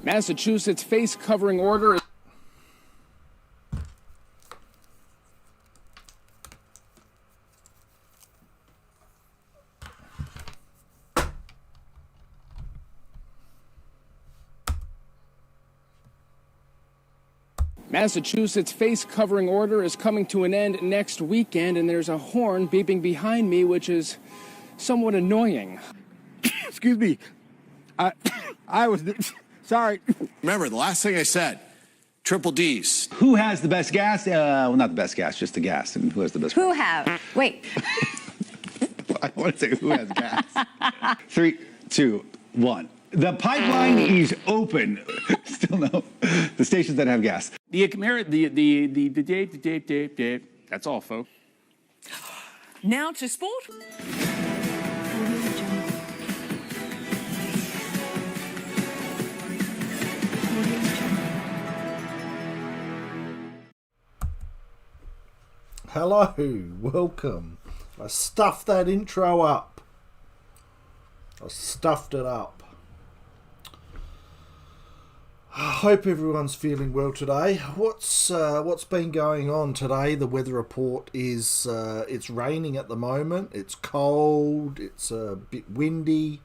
Massachusetts face covering order. Massachusetts face covering order is coming to an end next weekend, and there's a horn beeping behind me, which is somewhat annoying. Excuse me. I was sorry. Remember, the last thing I said, triple D's. Who has the best gas? Well, not the best gas, just the gas. And who has the best? Who have? Wait. I want to say who has gas. 3, 2, 1. The pipeline is open. Still no. The stations that have gas. That's all, folks. Now to sport. Hello, welcome. I stuffed that intro up. I stuffed it up. I hope everyone's feeling well today. What's been going on today? The weather report is it's raining at the moment. It's cold. It's a bit windy,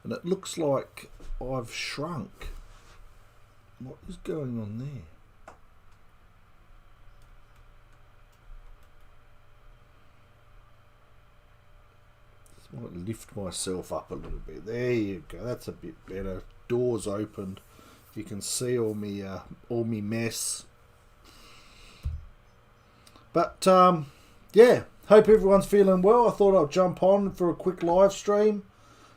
and it looks like I've shrunk. What is going on there? Just want to lift myself up a little bit. There you go. That's a bit better. Doors opened. You can see all me mess. But yeah, hope everyone's feeling well. I thought I'd jump on for a quick live stream,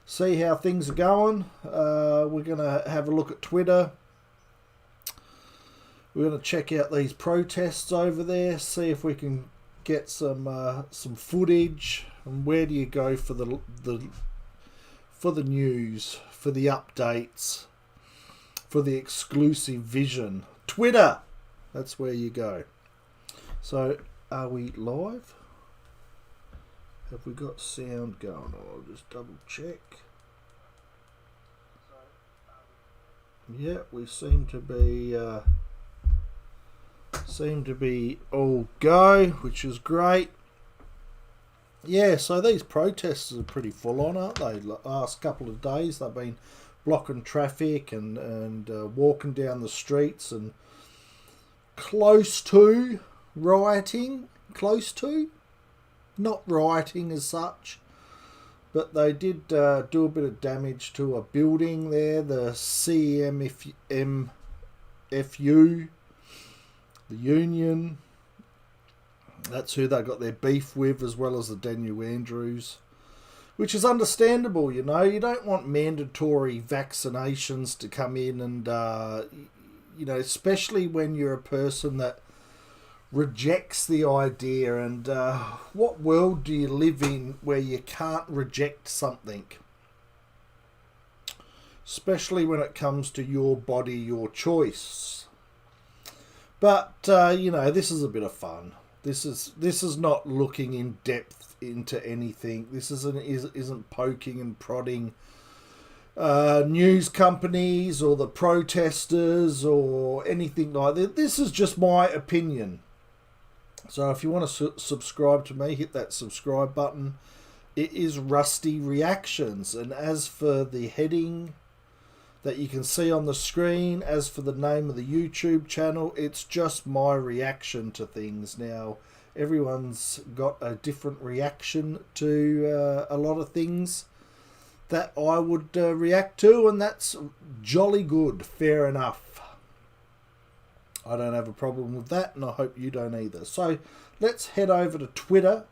see how things are going. We're gonna have a look at Twitter. We're gonna check out these protests over there, see if we can get some footage. And where do you go for the news, for the updates, for the exclusive vision? Twitter, that's where you go. So, are we live? Have we got sound going on? I'll just double check. Yeah, we seem to be all go, which is great. Yeah, so these protests are pretty full on, aren't they? Last couple of days they've been blocking traffic and walking down the streets and close to rioting. Close to? Not rioting as such, but they did do a bit of damage to a building there, the CMFU, the union. That's who they got their beef with, as well as the Daniel Andrews, which is understandable. You know, you don't want mandatory vaccinations to come in and, you know, especially when you're a person that rejects the idea. And what world do you live in where you can't reject something? Especially when it comes to your body, your choice. But, you know, this is a bit of fun. This is not looking in depth into anything. This isn't poking and prodding news companies or the protesters or anything like that. This is just my opinion. So if you want to subscribe to me, hit that subscribe button. It is Rusty Reactions. And as for the heading that you can see on the screen, as for the name of the YouTube channel, it's just my reaction to things. Now, everyone's got a different reaction to a lot of things that I would react to, and that's jolly good. Fair enough. I don't have a problem with that, and I hope you don't either. So let's head over to Twitter,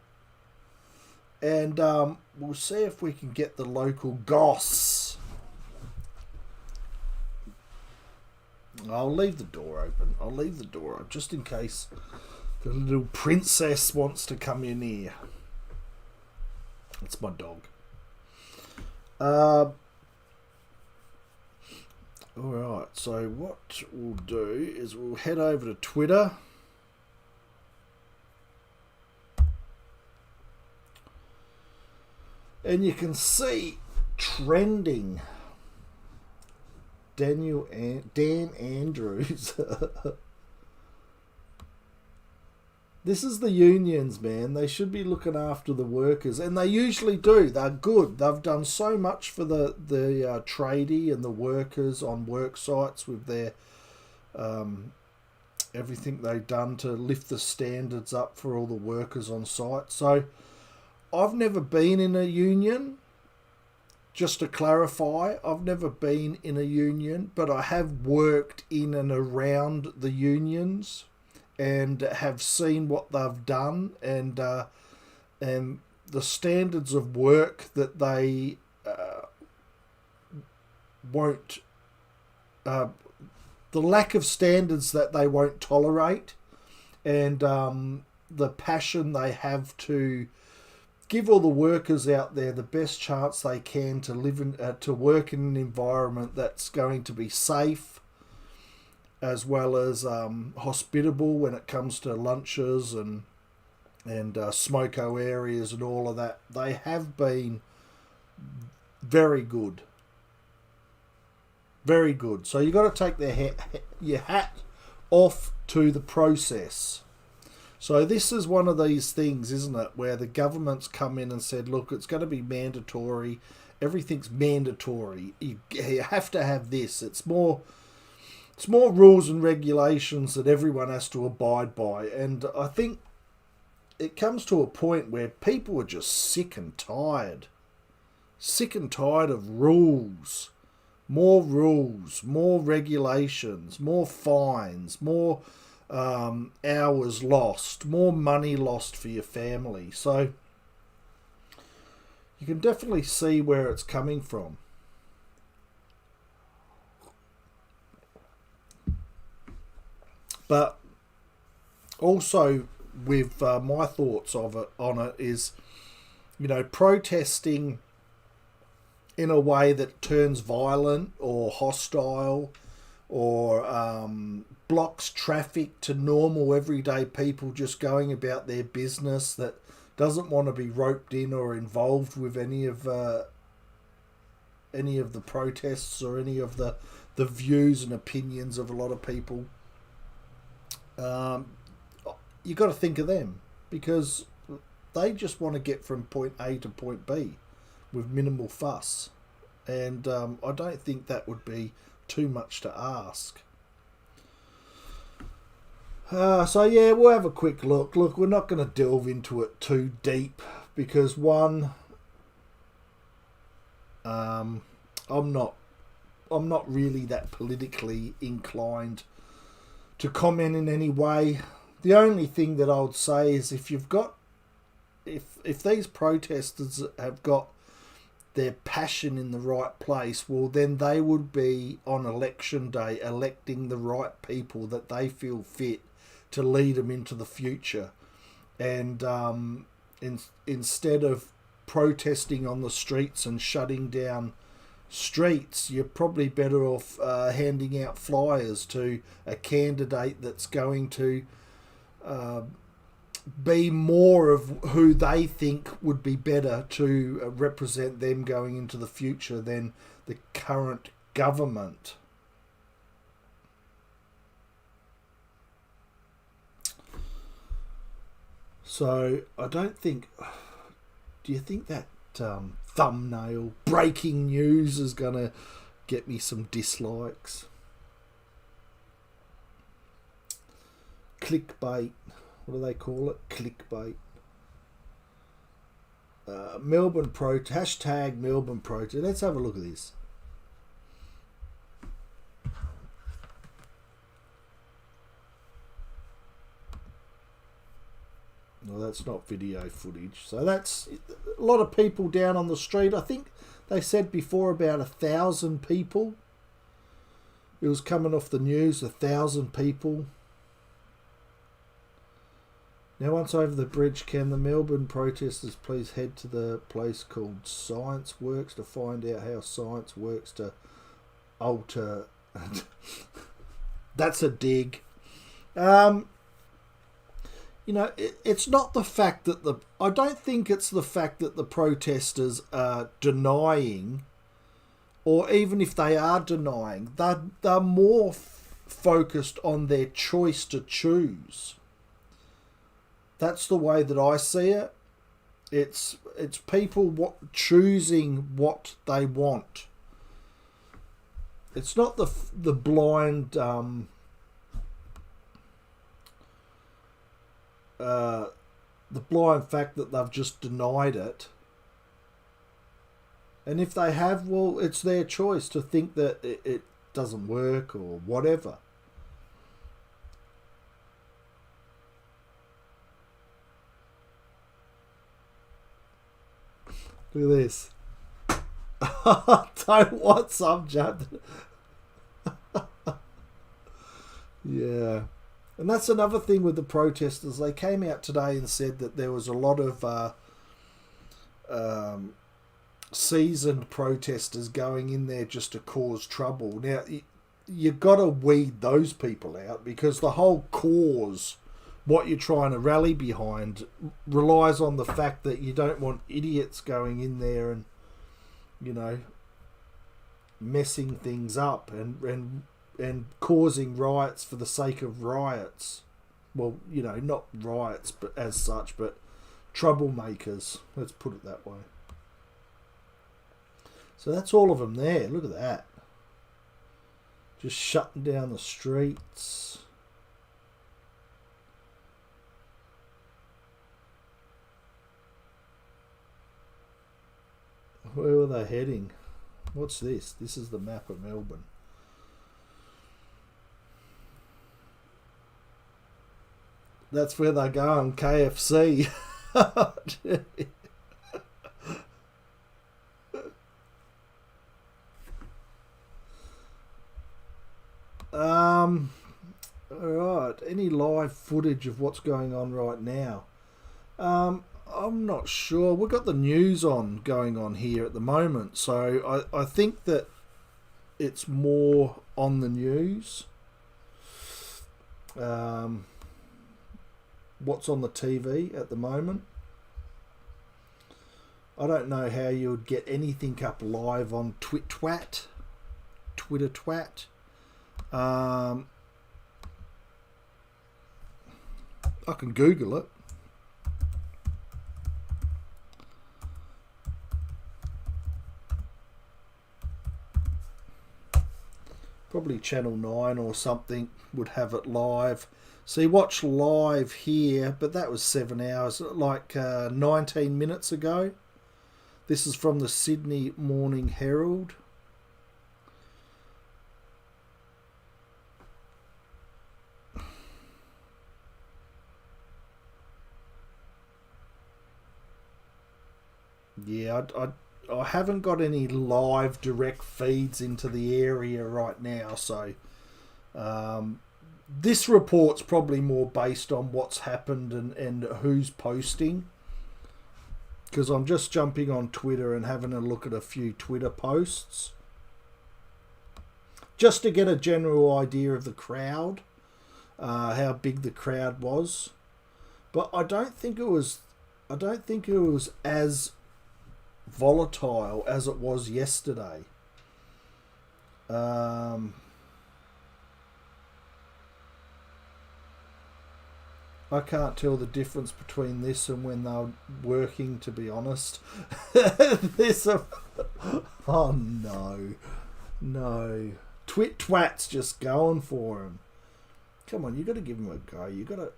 and we'll see if we can get the local goss. I'll leave the door open. I'll leave the door open just in case the little princess wants to come in here. It's my dog. Alright, so what we'll do is we'll head over to Twitter. And you can see trending Dan Andrews. This is the unions, man. They should be looking after the workers, and they usually do. They're good. They've done so much for the tradie and the workers on work sites with their everything they've done to lift the standards up for all the workers on site. So I've never been in a union. Just to clarify, I've never been in a union, but I have worked in and around the unions and have seen what they've done, and the standards of work that they won't, the lack of standards that they won't tolerate, and the passion they have to give all the workers out there the best chance they can to live in, to work in an environment that's going to be safe, as well as hospitable when it comes to lunches and smoko areas and all of that. They have been very good. Very good. So you've got to take your hat off to the process. So this is one of these things, isn't it, where the government's come in and said, look, it's going to be mandatory. Everything's mandatory. You have to have this. It's more rules and regulations that everyone has to abide by. And I think it comes to a point where people are just sick and tired. Sick and tired of rules. More regulations, more fines, more hours lost, more money lost for your family. So you can definitely see where it's coming from. But also with my thoughts on it is, protesting in a way that turns violent or hostile or blocks traffic to normal everyday people just going about their business, that doesn't want to be roped in or involved with any of the protests or any of the views and opinions of a lot of people. You got to think of them, because they just want to get from point A to point B with minimal fuss, and I don't think that would be too much to ask. So yeah, we'll have a quick look. Look, we're not going to delve into it too deep, because one, I'm not really that politically inclined to comment in any way. The only thing that I would say is, if these protesters have got their passion in the right place, well, then they would be on election day electing the right people that they feel fit to lead them into the future. And instead of protesting on the streets and shutting down streets, you're probably better off handing out flyers to a candidate that's going to be more of who they think would be better to represent them going into the future than the current government. So I don't think... Do you think that thumbnail breaking news is going to get me some dislikes? Clickbait. What do they call it? Clickbait. Melbourne protest. Hashtag Melbourne protest. Let's have a look at this. No, that's not video footage. So that's a lot of people down on the street. I think they said before about 1,000 people. It was coming off the news, 1,000 people. Now, once over the bridge, can the Melbourne protesters please head to the place called Science Works to find out how science works to alter... That's a dig. It's not the fact that I don't think it's the fact that the protesters are denying or even if they are denying, they're more focused on their choice to choose. That's the way that I see it. It's people choosing what they want. It's not the blind the blind fact that they've just denied it. And if they have, well, it's their choice to think that it doesn't work or whatever. Look at this. Don't want some judge. Yeah. And that's another thing with the protesters. They came out today and said that there was a lot of seasoned protesters going in there just to cause trouble. Now, you've got to weed those people out, because the whole cause, what you're trying to rally behind, relies on the fact that you don't want idiots going in there and, you know, messing things up and causing riots for the sake of riots. Well, you know, not riots but as such, but troublemakers. Let's put it that way. So that's all of them there. Look at that. Just shutting down the streets. Where were they heading? What's this? This is the map of Melbourne. That's where they're going, KFC. Alright, any live footage of what's going on right now? I'm not sure. We've got the news going on here at the moment, so I think that it's more on the news. What's on the TV at the moment? I don't know how you would get anything up live on Twitter Twat. I can Google it. Probably Channel 9 or something would have it live. See, watch live here, but that was 7 hours, like 19 minutes ago. This is from the Sydney Morning Herald. Yeah, I haven't got any live direct feeds into the area right now, so this report's probably more based on what's happened and who's posting, because I'm just jumping on Twitter and having a look at a few Twitter posts just to get a general idea of the crowd, how big the crowd was. But I don't think it was as volatile as it was yesterday. I can't tell the difference between this and when they were working, to be honest. Oh no. Twat's just going for him. Come on, you got to give him a go. You got to.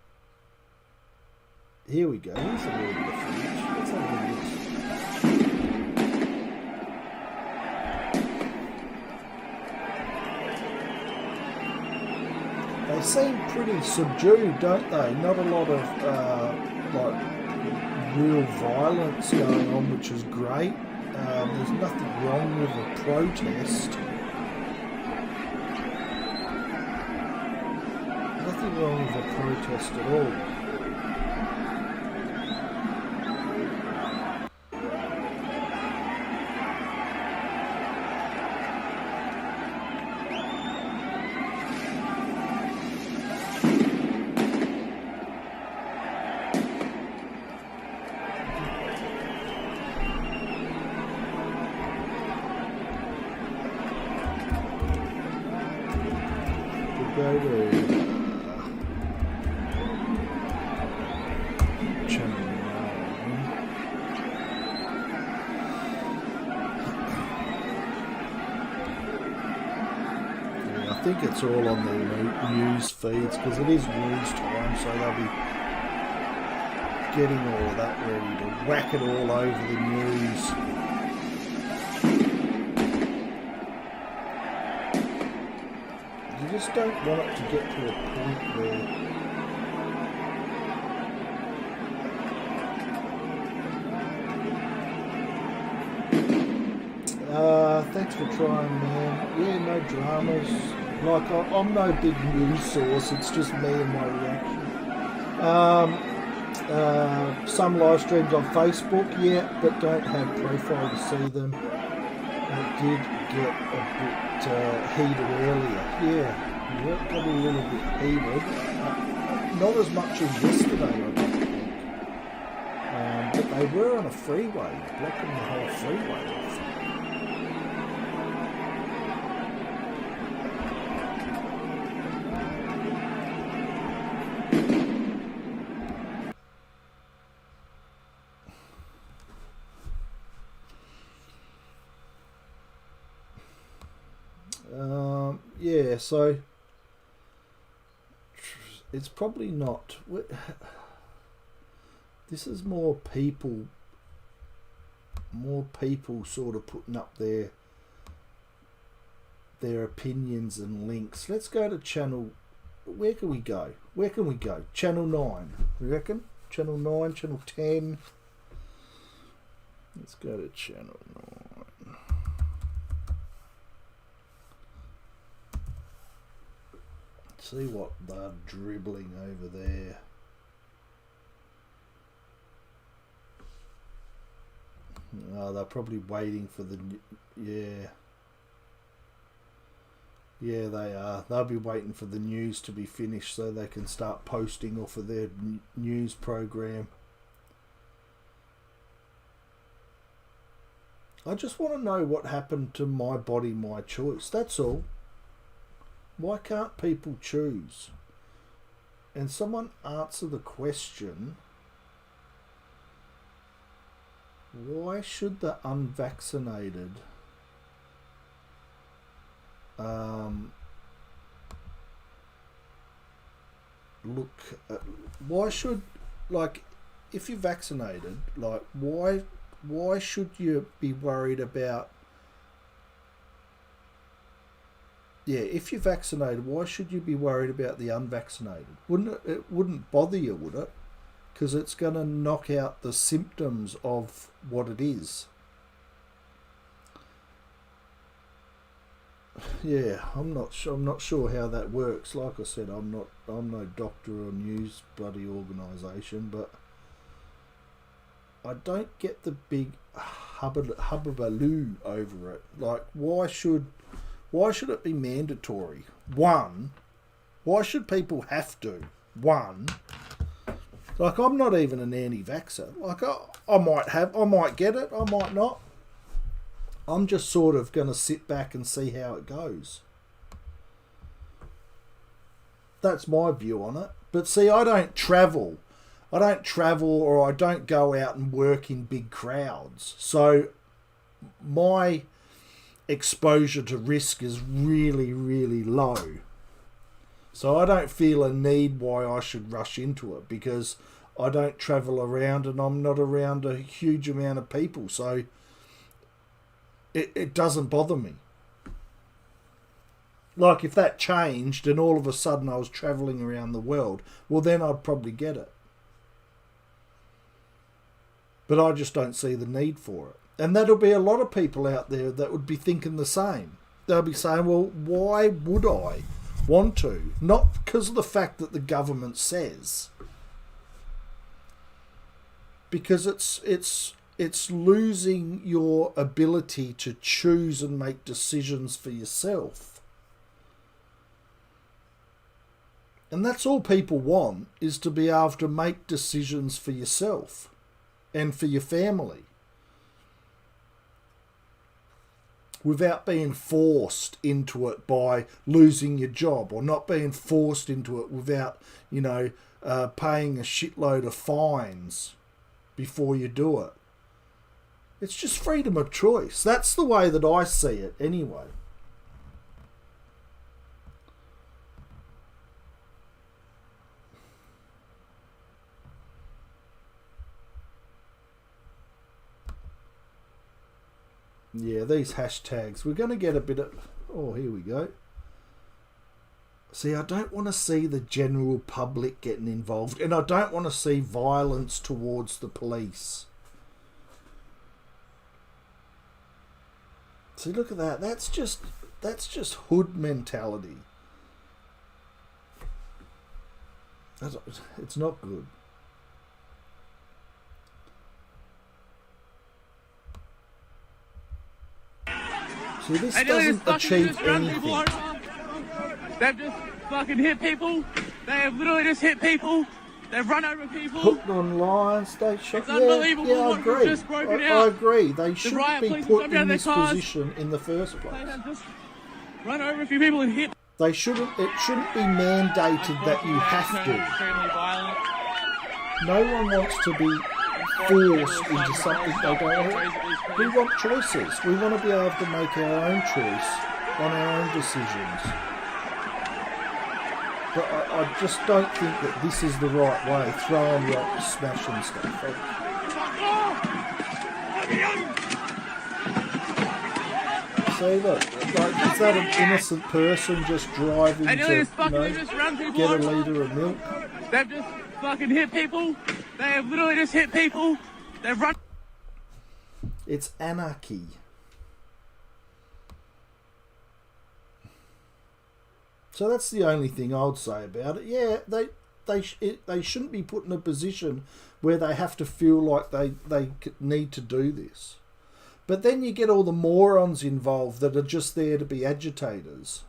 Here we go. Here's a little bit of footage. Let's have a look. They seem pretty subdued, don't they? Not a lot of real violence going on, which is great. There's nothing wrong with a protest. Nothing wrong with a protest at all. go to channel 9. Yeah, I think it's all on the news feeds because it is news time, so they'll be getting all of that ready to whack it all over the news. You just don't want it to get to a point where thanks for trying, man. Yeah, no dramas. Like, I'm no big news source, it's just me and my reaction. Some live streams on Facebook, yeah, but don't have profile to see them. It did get a bit heated earlier. Yeah, got a little bit heated. Not as much as yesterday, I don't think. But they were on a freeway, blocking the whole freeway off. Yeah, so it's probably not. This is more people sort of putting up their opinions and links. Let's go to channel. Where can we go? Channel 9. You reckon? Channel 9, channel 10. Let's go to channel 9. See what they're dribbling over there. Oh, they're probably waiting for the... Yeah, they are. They'll be waiting for the news to be finished so they can start posting off of their news program. I just want to know what happened to my body, my choice. That's all. Why can't people choose? And someone answer the question, why should the unvaccinated why should, like, if you're vaccinated, like, why should you be worried about... Yeah, if you're vaccinated, why should you be worried about the unvaccinated? It wouldn't bother you, would it? Because it's going to knock out the symptoms of what it is. Yeah, I'm not sure how that works. Like I said, I'm no doctor or news bloody organisation, but I don't get the big hubbubaloo over it. Like, why should it be mandatory? One, why should people have to? One, like, I'm not even an anti-vaxxer. Like, I might get it, I might not. I'm just sort of going to sit back and see how it goes. That's my view on it. But see, I don't travel or I don't go out and work in big crowds. So my exposure to risk is really, really low. So I don't feel a need why I should rush into it, because I don't travel around and I'm not around a huge amount of people. So it doesn't bother me. Like, if that changed and all of a sudden I was travelling around the world, well, then I'd probably get it. But I just don't see the need for it. And that'll be a lot of people out there that would be thinking the same. They'll be saying, well, why would I want to? Not because of the fact that the government says. Because it's losing your ability to choose and make decisions for yourself. And that's all people want, is to be able to make decisions for yourself and for your family. without being forced into it by losing your job, or not being forced into it without, paying a shitload of fines before you do it. It's just freedom of choice. That's the way that I see it anyway. Yeah, these hashtags. We're going to get a bit of... Oh, here we go. See, I don't want to see the general public getting involved, and I don't want to see violence towards the police. See, look at that. That's just hood mentality. It's not good. See, this doesn't achieve anything. They've just fucking hit people. They have literally just hit people. They've run over people. Hooked on lines. They should. It's unbelievable. Yeah, I agree. Just broken I out. agree. They shouldn't be put in this cars. position in the first place. They have just run over a few people and hit. They shouldn't. It shouldn't be mandated that you have to. Extremely violent. No one wants to be forced into something they don't want. We want choices. We want to be able to make our own choice on our own decisions. But I just don't think that this is the right way. Throwing rocks, smashing stuff. See, look, is that an innocent person just driving to, get a litre of milk? They've just fucking hit people. They have literally just hit people. They've run. It's anarchy. So that's the only thing I would say about it. Yeah, they shouldn't be put in a position where they have to feel like they need to do this. But then you get all the morons involved that are just there to be agitators.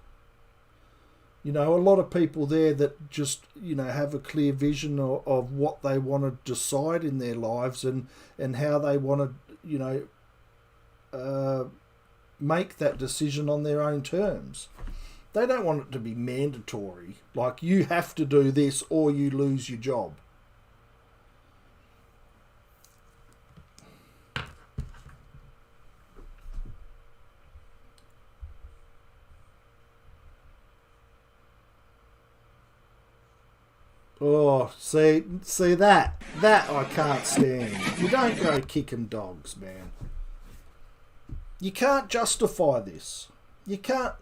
A lot of people there that just, have a clear vision of what they want to decide in their lives and how they want to, make that decision on their own terms. They don't want it to be mandatory, like you have to do this or you lose your job. Oh, see that I can't stand. You don't go kicking dogs, man. You can't justify this. You can't.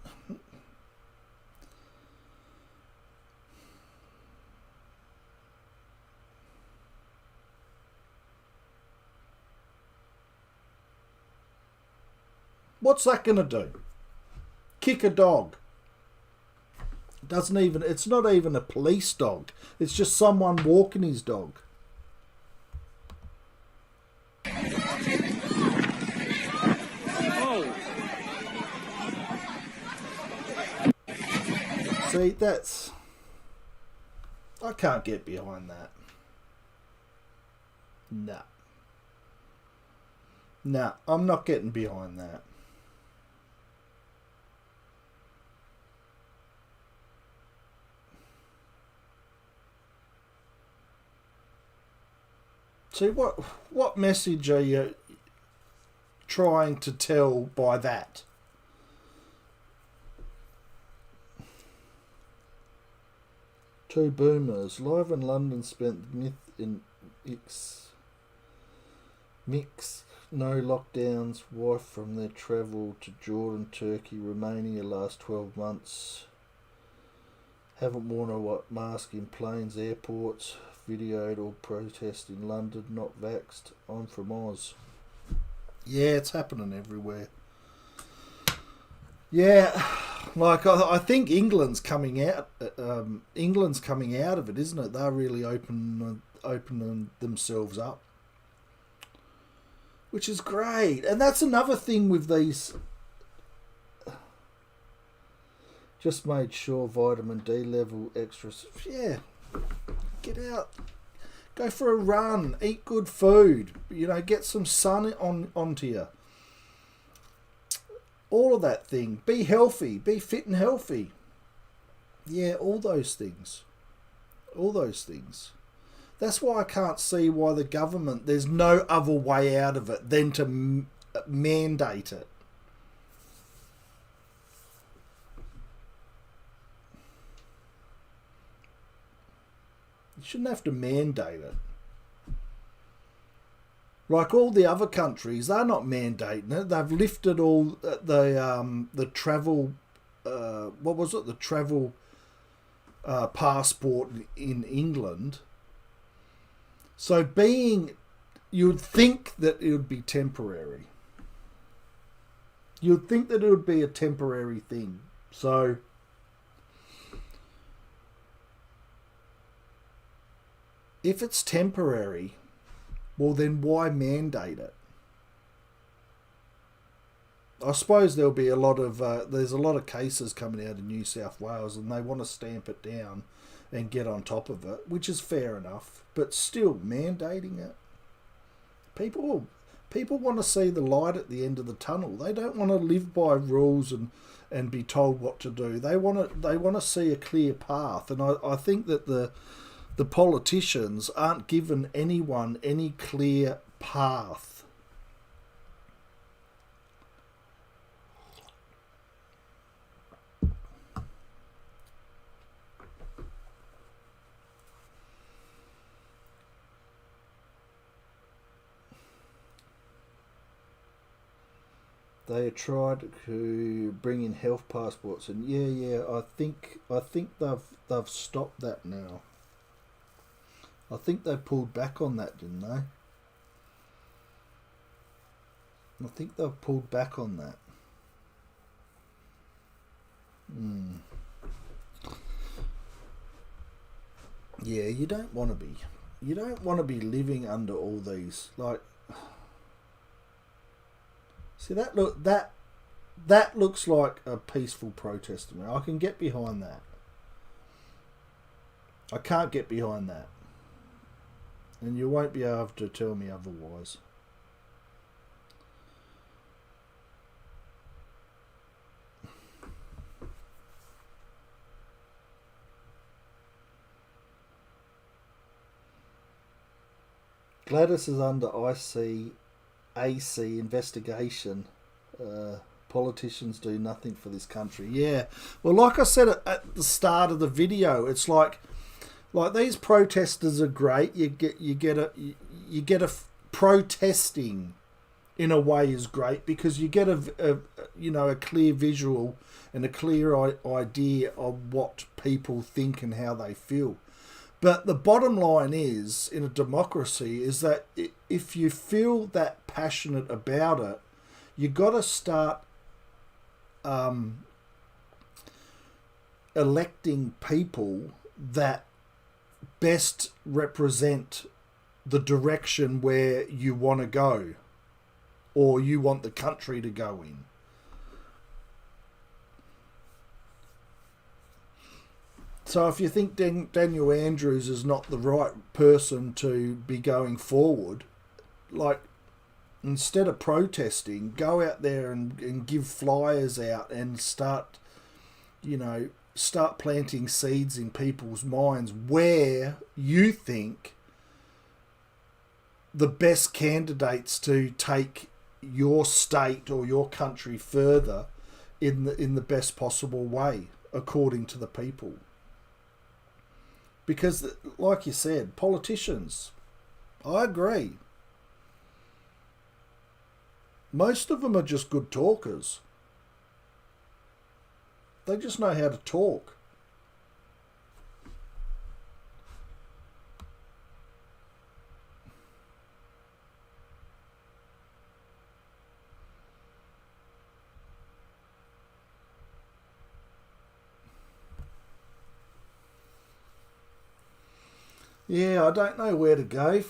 What's that going to do? Kick a dog. It's not even a police dog. It's just someone walking his dog. Oh. See, I can't get behind that. No, I'm not getting behind that. See, what message are you trying to tell by that? Two boomers live in London spent myth in mix no lockdowns. Wife from their travel to Jordan, Turkey, Romania last 12 months. Haven't worn a mask in planes, airports. Videoed or protest in London, not vaxxed. I'm from Oz. Yeah, it's happening everywhere. Yeah, like I think England's coming out. England's coming out of it, isn't it? They're really opening themselves up, which is great. And that's another thing with these. Just made sure vitamin D level extras. Yeah. Get out, go for a run, eat good food, get some sun onto you. all of that thing. Be healthy, be fit and healthy. Yeah, all those things. All those things. That's why I can't see why the government, there's no other way out of it than to mandate it. You shouldn't have to mandate it. Like all the other countries, they're not mandating it. They've lifted all the travel, what was it? The travel passport in England. So you'd think that it would be temporary. You'd think that it would be a temporary thing. So if it's temporary, well then why mandate it? I suppose there'll be there's a lot of cases coming out of New South Wales and they want to stamp it down and get on top of it, which is fair enough, but still mandating it. People want to see the light at the end of the tunnel. They don't want to live by rules and be told what to do. They want to see a clear path, and I think that the politicians aren't giving anyone any clear path. They tried to bring in health passports, and I think they've stopped that now. I think they pulled back on that, didn't they? I think they've pulled back on that. Yeah, you don't want to be living under all these, like. See, that looks like a peaceful protest to me. I can get behind that. I can't get behind that. And you won't be able to tell me otherwise. Gladys is under AC investigation. Politicians do nothing for this country. Yeah, well, like I said at the start of the video, it's like these protesters are great. You get a protesting in a way is great because you get a clear visual and a clear idea of what people think and how they feel. But the bottom line is, in a democracy, is that if you feel that passionate about it, you got to start electing people that best represent the direction where you want to go or you want the country to go in. So if you think Daniel Andrews is not the right person to be going forward, like, instead of protesting, go out there and give flyers out and start planting seeds in people's minds where you think the best candidates to take your state or your country further in the best possible way, according to the people. Because, like you said, politicians, I agree. Most of them are just good talkers. They just know how to talk. Yeah, I don't know where to go.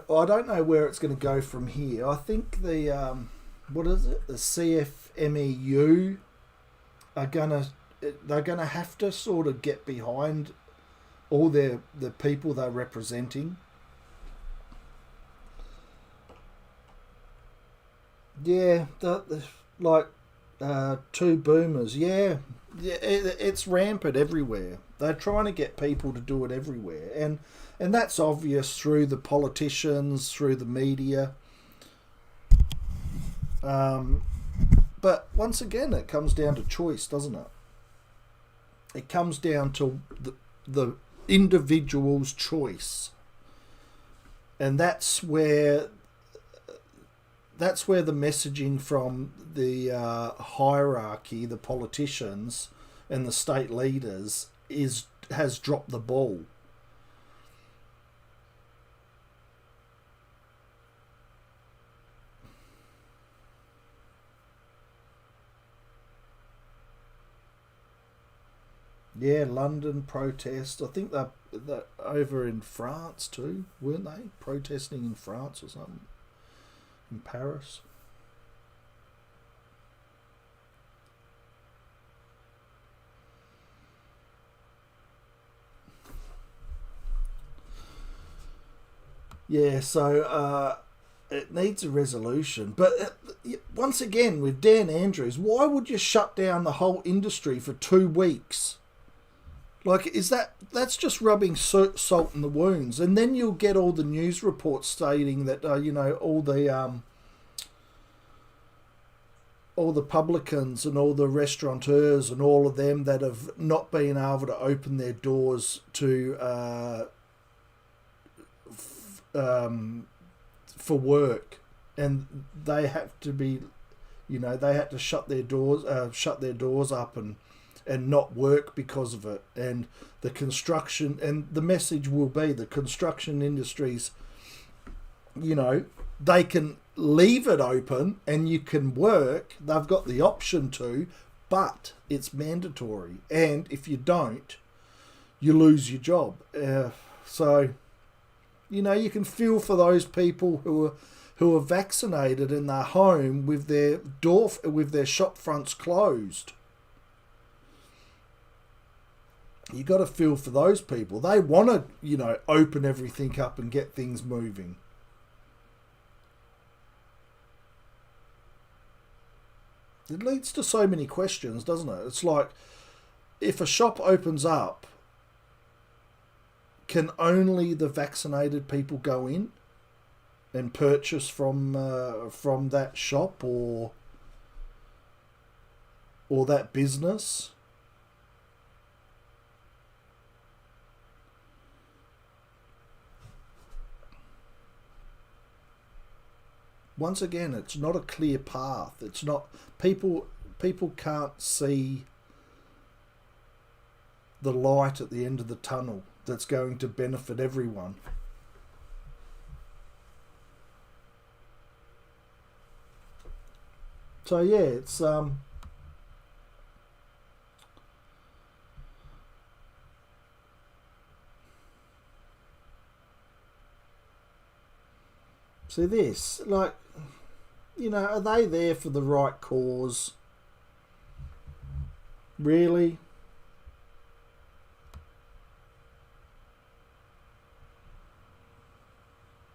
I don't know where it's going to go from here. I think the the CFMEU they're gonna have to sort of get behind all the people they're representing. Yeah, like Two boomers, yeah. It's rampant everywhere. They're trying to get people to do it everywhere, and that's obvious through the politicians, through the media. But once again, it comes down to choice, doesn't it? It comes down to the individual's choice, and that's where the messaging from the hierarchy, the politicians and the state leaders has dropped the ball. Yeah, London protest. I think they're over in France too, weren't they? Protesting in France or something. In Paris. Yeah, so it needs a resolution. But once again, with Dan Andrews, why would you shut down the whole industry for 2 weeks? Like, that's just rubbing salt in the wounds, and then you'll get all the news reports stating that all the publicans and all the restaurateurs and all of them that have not been able to open their doors to for work, and they have to be, they had to shut their doors up and not work because of it. And the construction, and the message will be the construction industries, they can leave it open and you can work. They've got the option to, but it's mandatory. And if you don't, you lose your job. So, you can feel for those people who are vaccinated in their home with their shop fronts closed. You got to feel for those people. They want to, open everything up and get things moving. It leads to so many questions, doesn't it? It's like, if a shop opens up, can only the vaccinated people go in and purchase from that shop or that business? Once again, it's not a clear path. It's not, people can't see the light at the end of the tunnel that's going to benefit everyone. So yeah, it's see this, like, are they there for the right cause? Really?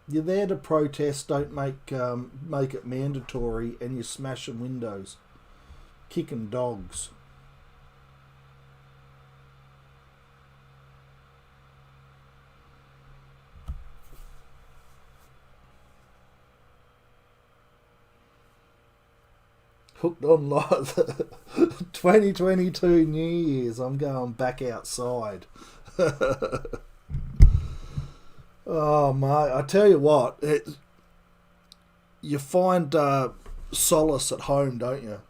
You're there to protest, don't make it mandatory, and you're smashing windows, kicking dogs. Hooked on live 2022 New Year's. I'm going back outside. Oh mate, I tell you what, you find solace at home, don't you?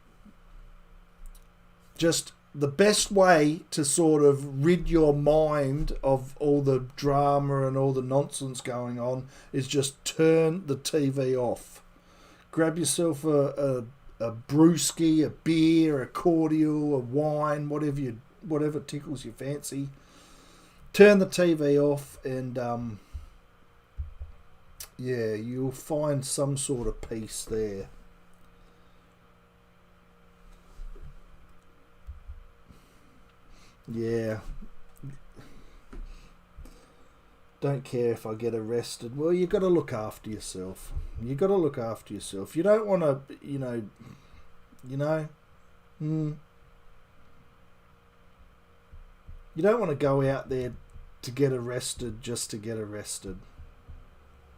Just the best way to sort of rid your mind of all the drama and all the nonsense going on is just turn the TV off. Grab yourself a brewski, a beer, a cordial, a wine, whatever tickles your fancy. Turn the TV off and yeah, you'll find some sort of peace there. Yeah. Don't care if I get arrested. Well, you got to look after yourself. You got to look after yourself. You don't want to, You don't want to go out there to get arrested just to get arrested.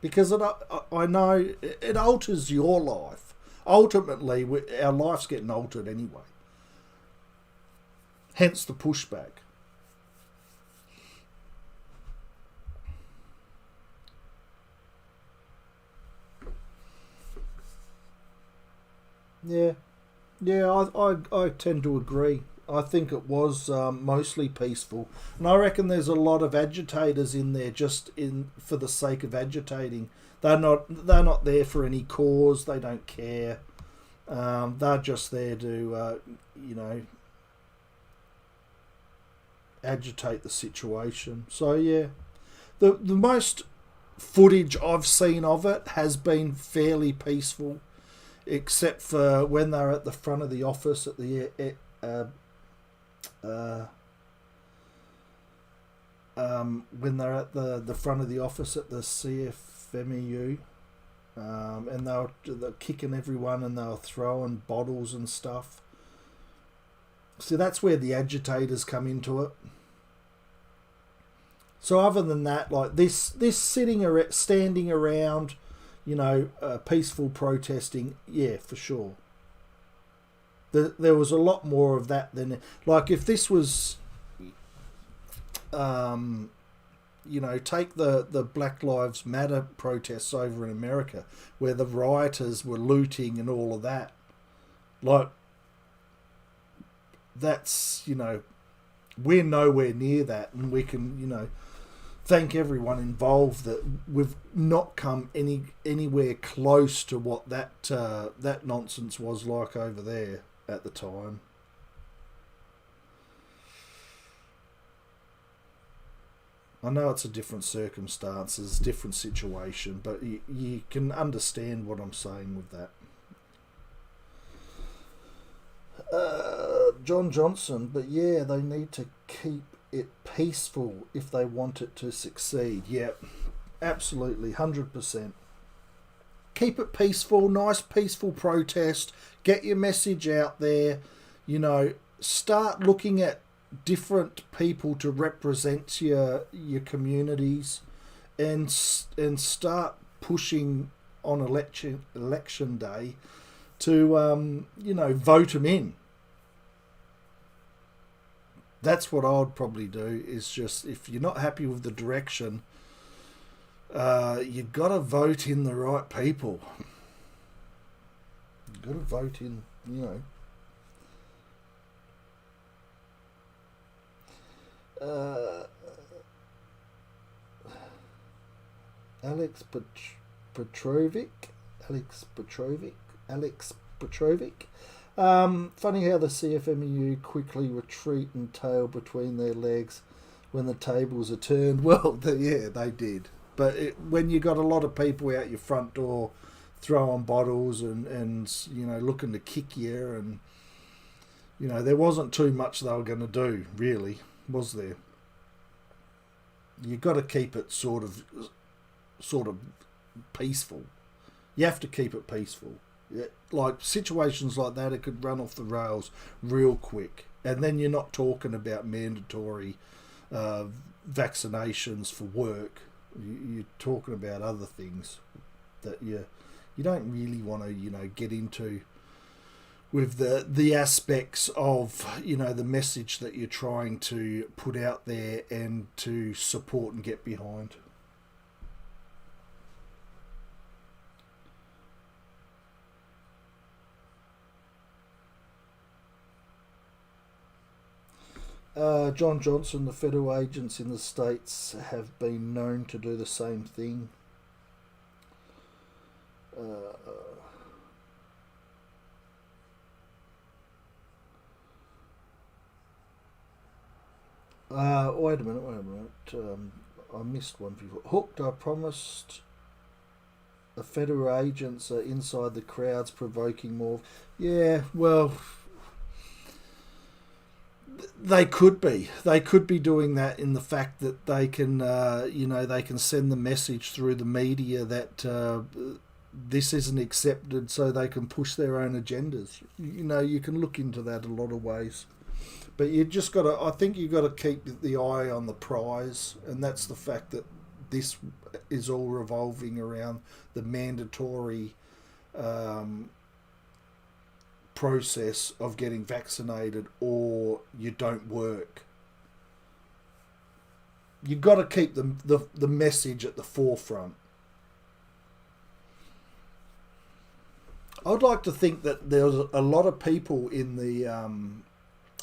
Because I know it alters your life. Ultimately, our life's getting altered anyway. Hence the pushback. Yeah, I tend to agree. I think it was mostly peaceful, and I reckon there's a lot of agitators in there just for the sake of agitating. They're not there for any cause. They don't care. They're just there to agitate the situation. So yeah, the most footage I've seen of it has been fairly peaceful, except for when they're at the front of the office at the when they're at the front of the office at the CFMEU, and they're kicking everyone and they're throwing bottles and stuff. So that's where the agitators come into it. So other than that, like this standing around, peaceful protesting, yeah, for sure. There was a lot more of that than, like, if this was, take the Black Lives Matter protests over in America, where the rioters were looting and all of that. Like, that's, we're nowhere near that, and we can, thank everyone involved that we've not come anywhere close to what that nonsense was like over there at the time. I know it's a different circumstances, different situation, but you can understand what I'm saying with that. John Johnson, but yeah, they need to keep it peaceful if they want it to succeed. Yeah, absolutely, 100%. Keep it peaceful, nice peaceful protest, get your message out there, start looking at different people to represent your communities, and start pushing on election day to vote them in. That's what I would probably do, is just, if you're not happy with the direction, you've got to vote in the right people. You've got to vote in, Alex Petrovic. Funny how the CFMEU quickly retreat and tail between their legs when the tables are turned. Well, yeah, they did. But when you got a lot of people out your front door throwing bottles and looking to kick you, and there wasn't too much they were going to do, really, was there? You got to keep it sort of peaceful. You have to keep it peaceful. Like situations like that, it could run off the rails real quick, and then you're not talking about mandatory vaccinations for work. You're talking about other things that you don't really want to get into with the aspects of the message that you're trying to put out there and to support and get behind. John Johnson, the federal agents in the States have been known to do the same thing. Wait a minute. I missed one before. Hooked, I promised the federal agents are inside the crowds provoking more. Yeah, well, they could be. They could be doing that in the fact that they can, they can send the message through the media that this isn't accepted so they can push their own agendas. You can look into that a lot of ways. But you just got to, I think you've got to keep the eye on the prize, and that's the fact that this is all revolving around the mandatory process of getting vaccinated, or you don't work. You've got to keep the message at the forefront. I'd like to think that there was a lot of people in the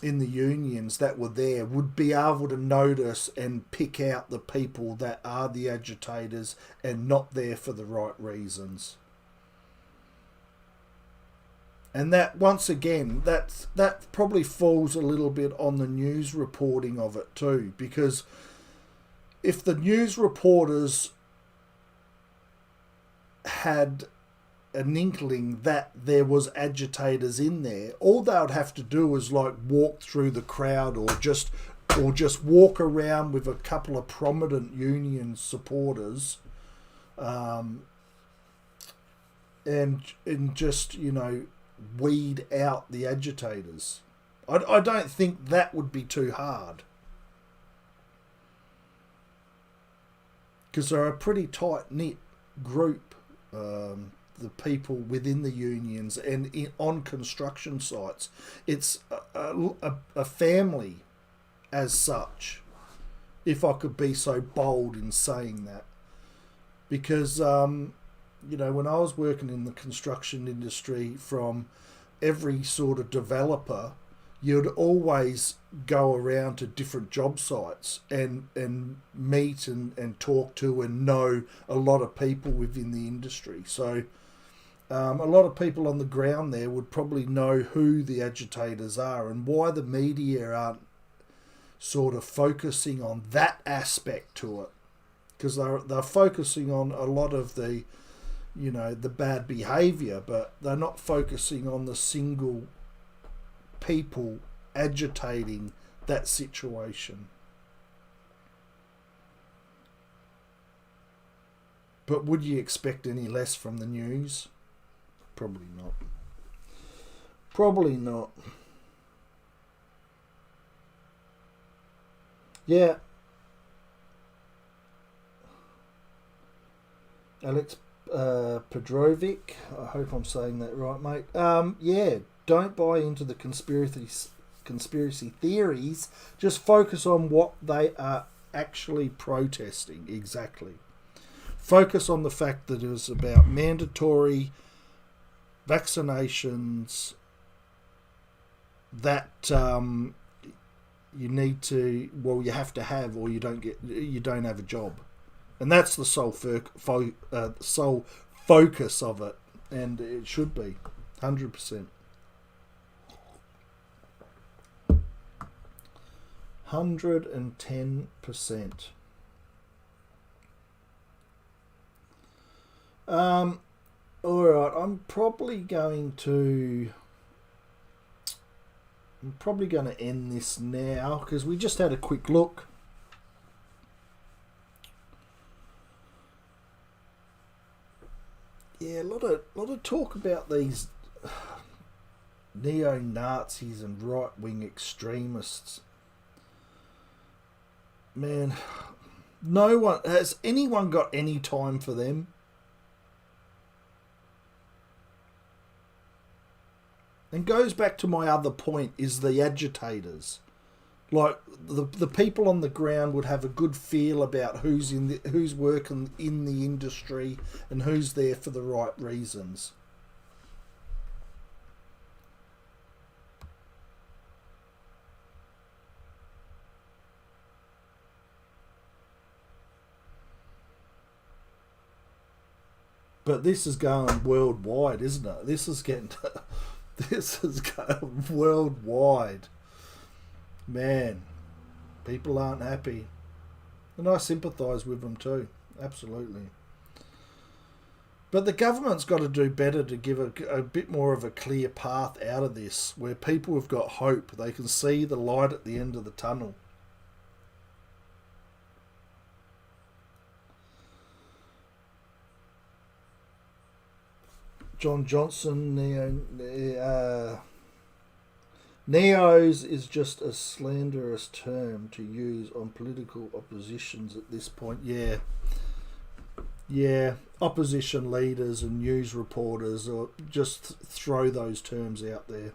unions that were there would be able to notice and pick out the people that are the agitators and not there for the right reasons. And that, once again, that probably falls a little bit on the news reporting of it too, because if the news reporters had an inkling that there was agitators in there, all they would have to do was like walk through the crowd or just walk around with a couple of prominent union supporters and just, weed out the agitators. I don't think that would be too hard, because they're a pretty tight-knit group, the people within the unions and on construction sites. It's a family as such, if I could be so bold in saying that. Because, when I was working in the construction industry, from every sort of developer, you'd always go around to different job sites and meet and talk to and know a lot of people within the industry. So a lot of people on the ground there would probably know who the agitators are and why the media aren't sort of focusing on that aspect to it, because they're focusing on a lot of the the bad behaviour, but they're not focusing on the single people agitating that situation. But would you expect any less from the news? Probably not. Probably not. Yeah. Alex Pedrovic, I hope I'm saying that right, mate. Yeah, don't buy into the conspiracy theories. Just focus on what they are actually protesting. Exactly. Focus on the fact that it was about mandatory vaccinations that you need to, well, you have to have, or you don't have a job. And that's the sole focus of it, and it should be 100%. 110%. All right, I'm probably going to end this now, because we just had a quick look. Yeah, a lot of talk about these neo-Nazis and right-wing extremists. Man, has anyone got any time for them? And goes back to my other point, is the agitators. Like, the people on the ground would have a good feel about who's working in the industry and who's there for the right reasons. But this is going worldwide, isn't it? This is going worldwide. Man, people aren't happy. And I sympathise with them too. Absolutely. But the government's got to do better to give a bit more of a clear path out of this, where people have got hope. They can see the light at the end of the tunnel. John Johnson, Neos is just a slanderous term to use on political oppositions at this point. Yeah, opposition leaders and news reporters or just throw those terms out there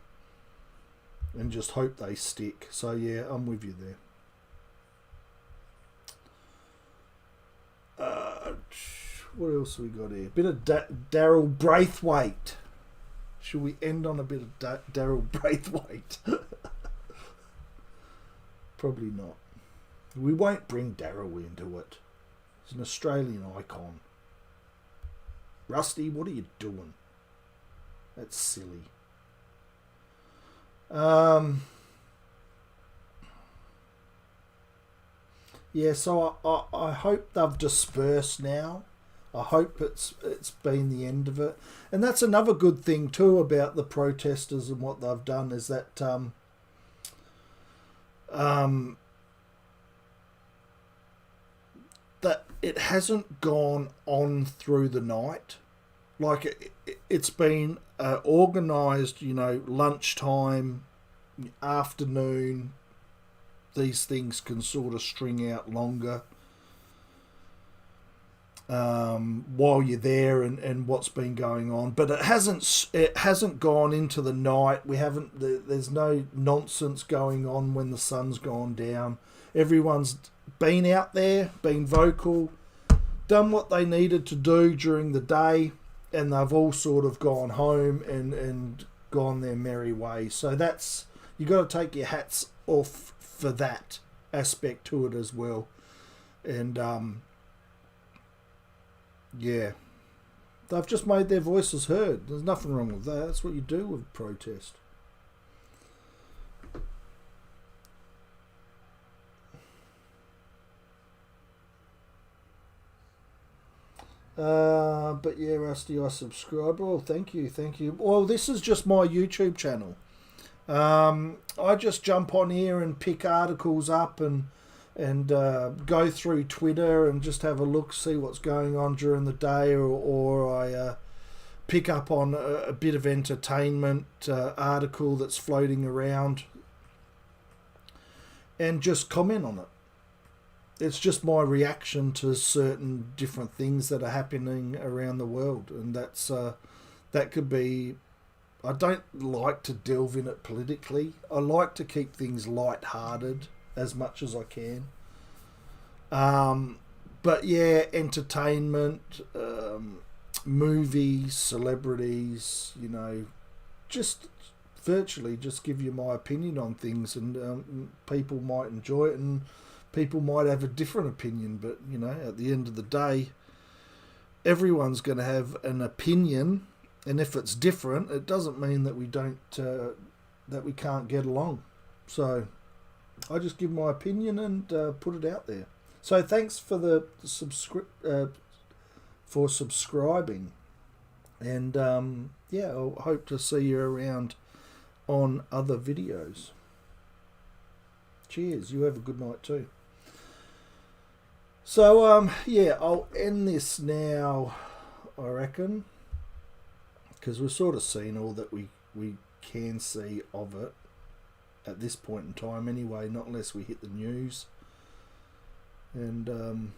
and just hope they stick. So yeah, I'm with you there. What else we got here? Bit of Daryl Braithwaite. Should we end on a bit of Daryl Braithwaite? Probably not. We won't bring Daryl into it. He's an Australian icon. Rusty, what are you doing? That's silly. Yeah, so I hope they've dispersed now. I hope it's been the end of it. And that's another good thing too about the protesters and what they've done is that that it hasn't gone on through the night. Like it's been organised, lunchtime, afternoon. These things can sort of string out longer. While you're there and what's been going on, but it hasn't gone into the night. There's no nonsense going on when the sun's gone down. Everyone's been out there, been vocal, done what they needed to do during the day, and they've all sort of gone home and gone their merry way. So that's, you got to take your hats off for that aspect to it as well. And yeah, they've just made their voices heard. There's nothing wrong with that. That's what you do with protest. But yeah, Rusty, I subscribe. Oh, thank you. Well, this is just my YouTube channel. I just jump on here and pick articles up and go through Twitter and just have a look, see what's going on during the day, or I pick up on a bit of entertainment article that's floating around and just comment on it. It's just my reaction to certain different things that are happening around the world, and that could be. I don't like to delve in it politically. I like to keep things light-hearted as much as I can. But yeah, entertainment, movies, celebrities, just virtually just give you my opinion on things, and people might enjoy it and people might have a different opinion, but at the end of the day, everyone's going to have an opinion, and if it's different, it doesn't mean that we don't that we can't get along. So I just give my opinion and put it out there. So thanks for for subscribing, and yeah, I'll hope to see you around on other videos. Cheers. You have a good night too. So yeah, I'll end this now, I reckon, because we've sort of seen all that we can see of it at this point in time anyway, not unless we hit the news. And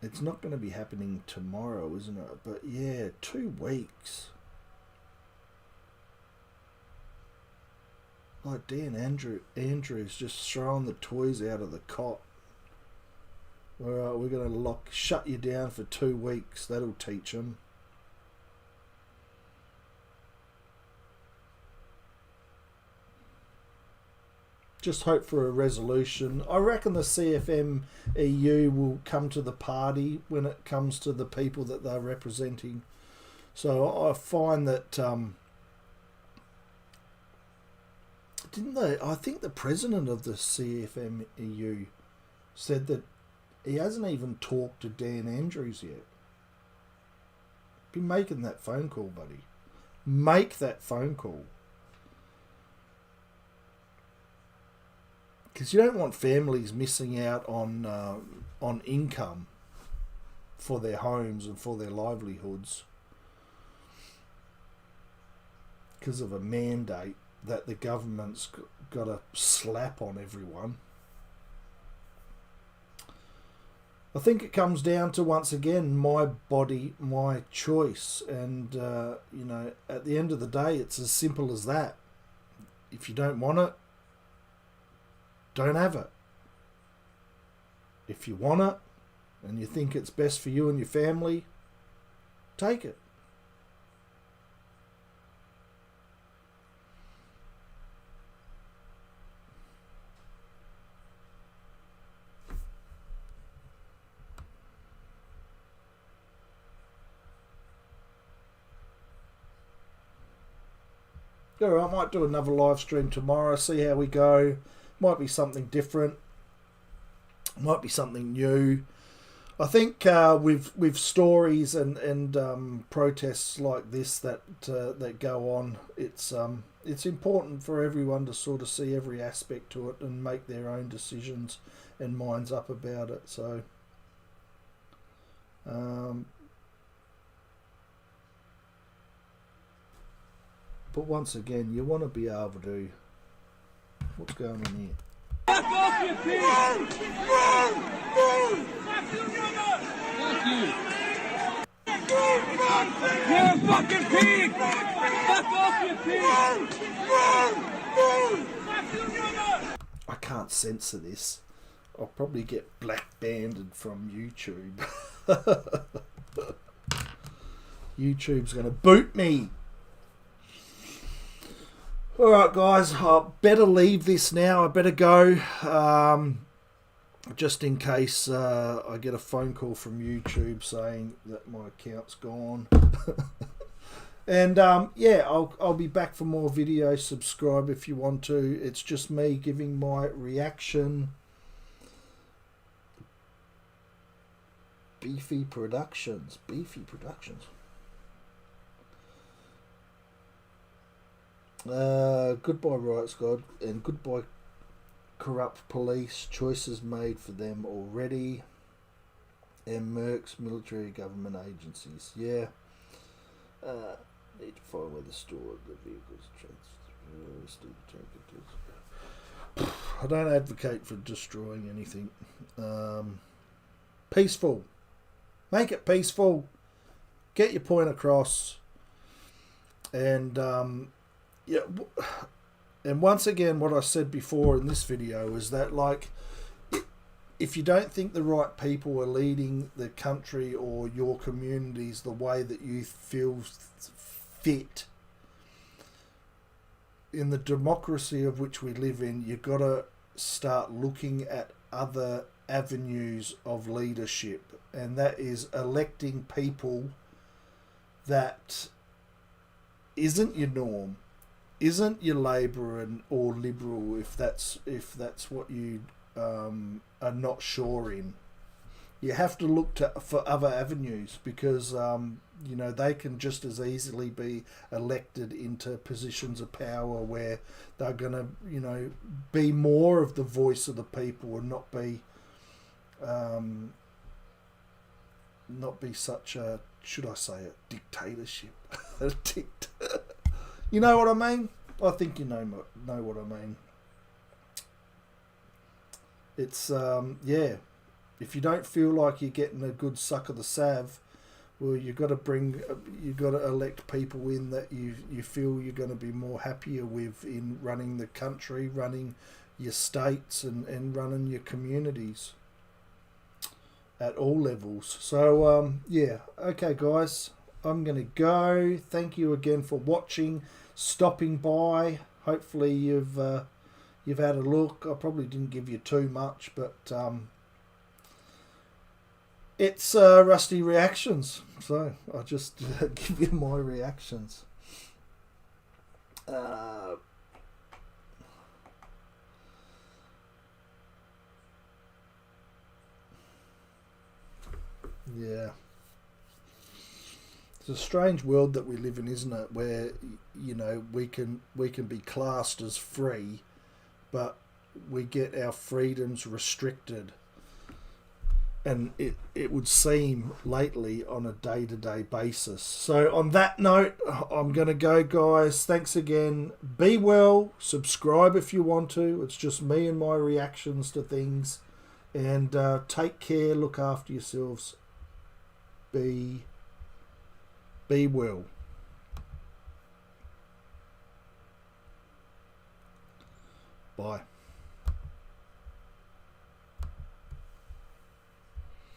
it's not going to be happening tomorrow, isn't it? But yeah, 2 weeks. Like Dan Andrews just throwing the toys out of the cot. Alright, we're going to shut you down for 2 weeks. That'll teach them. Just hope for a resolution. I reckon the CFM EU will come to the party when it comes to the people that they're representing. So I find that didn't they? I think the president of the CFM EU said that he hasn't even talked to Dan Andrews yet. Be making that phone call, buddy. Make that phone call. Because you don't want families missing out on income for their homes and for their livelihoods. because of a mandate that the government's got a slap on everyone. I think it comes down to, once again, my body, my choice. And, you know, at the end of the day, it's as simple as that. If you don't want it, don't have it. If you want it and you think it's best for you and your family, take it. Alright, I might do another live stream tomorrow, see how we go. Might be something different. Might be something new. I think with stories and protests like this that go on, it's important for everyone to sort of see every aspect to it and make their own decisions and minds up about it. So but once again, you want to be able to... What's going on here? Fuck off, you pig! Move! Move! Fuck you! You're a fucking pig! Fuck off, you pig! I can't censor this. I'll probably get black banded from YouTube. YouTube's going to boot me. Alright guys, I better leave this now. I better go. Just in case I get a phone call from YouTube saying that my account's gone. And yeah, I'll be back for more videos. Subscribe if you want to. It's just me giving my reaction. Beefy Productions. Goodbye Rights God, and goodbye corrupt police, choices made for them already, and Mercs, military government agencies. Yeah. Need to find where the store of the vehicles I don't advocate for destroying anything. Peaceful. Make it peaceful. Get your point across. And yeah, and once again, what I said before in this video is that, like, if you don't think the right people are leading the country or your communities the way that you feel fit, in the democracy of which we live in, you've got to start looking at other avenues of leadership, and that is electing people that isn't your norm, isn't your Labor or Liberal, if that's what you are not sure in. You have to look for other avenues, because you know, they can just as easily be elected into positions of power where they're going to, you know, be more of the voice of the people and not be such a, should I say, a dictatorship. You know what I mean? I think you know what I mean. It's yeah. If you don't feel like you're getting a good suck of the sav, well, you've got to elect people in that you feel you're going to be more happier with in running the country, running your states, and running your communities at all levels. So yeah, okay guys, I'm going to go. Thank you again for watching, stopping by. Hopefully you've had a look. I probably didn't give you too much, but it's Rusty Reactions, so I'll just give you my reactions. Yeah. It's a strange world that we live in, isn't it? Where, you know, we can be classed as free, but we get our freedoms restricted. and it would seem lately on a day-to-day basis. So on that note, I'm going to go, guys. Thanks again. Be well. Subscribe if you want to. It's just me and my reactions to things. And take care. Look after yourselves. Be well. Bye.